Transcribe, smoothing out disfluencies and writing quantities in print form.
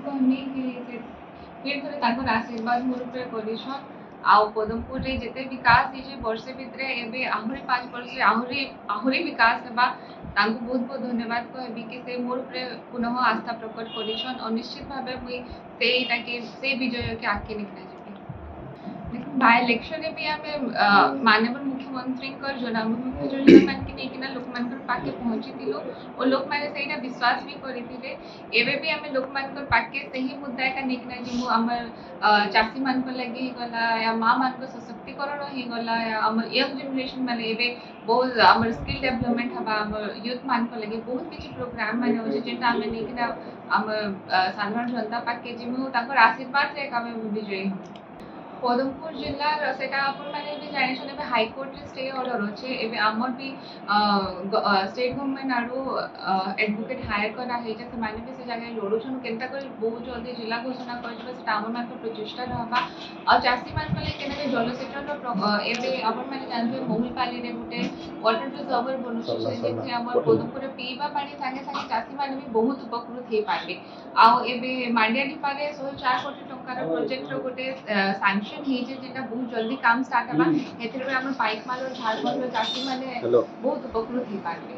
कहनी कि से फिर थोड़े ताकर आशीर्वाद मोर ऊपर करिछन आउ पदमपुर रे जेते विकास हे जे वर्ष भितरे एबे आहुरी 5 वर्ष आहुरी आहुरी विकास हेबा तांको बहुत बहुत धन्यवाद कहबी कि से मोर ऊपर पुनः आस्था प्रकट करिछन और निश्चित भाबे मुई सेटा के से विजय के आके निकला बाय इलेक्शन भी आम माननीय मुख्यमंत्री जनामुखी योजना मान के लेकिन लोक मान पाके पहुंची और लोक मैंने से विश्वास भी करते एवं भी आम लोक मान पाके से ही मुद्दा का लेकिन जिमु आमर चाषी मान लगे गला या माँ मान सशक्तिकरण हो गला या आम यंग जेनेरेशन माने एबे बहुत आम स्किल डेवलपमेंट हवा आम यूथ मान लगे बहुत किसी प्रोग्राम मान हो जेटा आम लेकिन आम साधारण जनता पाके जिमु आशीर्वाद रे आम विजयी हम पदमपुर जिल्लार सेटा आपण माने भी जानि छने हाई कोर्ट रे स्टे ऑर्डर होचे एबे हमर भी स्टेट गवर्नमेंट आरो एडवोकेट हायर करा हे जे माने भी से जगह लड़ू छन केनता कर बहुत जल्दी जिला घोषणा कर जबे सेटा हमर मान प्रचेष्टा रहबा और चासी मान कले केने जल सेक्टर एबे आपण माने जानबे मोहुलपाली रे गुटे वाटर रिजर्वर बनुछ से जे हमर पदमपुर पीबा पानी संगे संगे चासी मान भी बहुत उपकृत हे पाबे आ एबे मांडिया डिपारे 104 कोटी टंकार प्रोजेक्ट रो गुटे सैंक्शन हे जेटा बहुत जल्दी काम स्टार्ट हबा एथिरे हमर पाइक माल और झारखंड रो चासी माने बहुत उपकृत हे पाबे।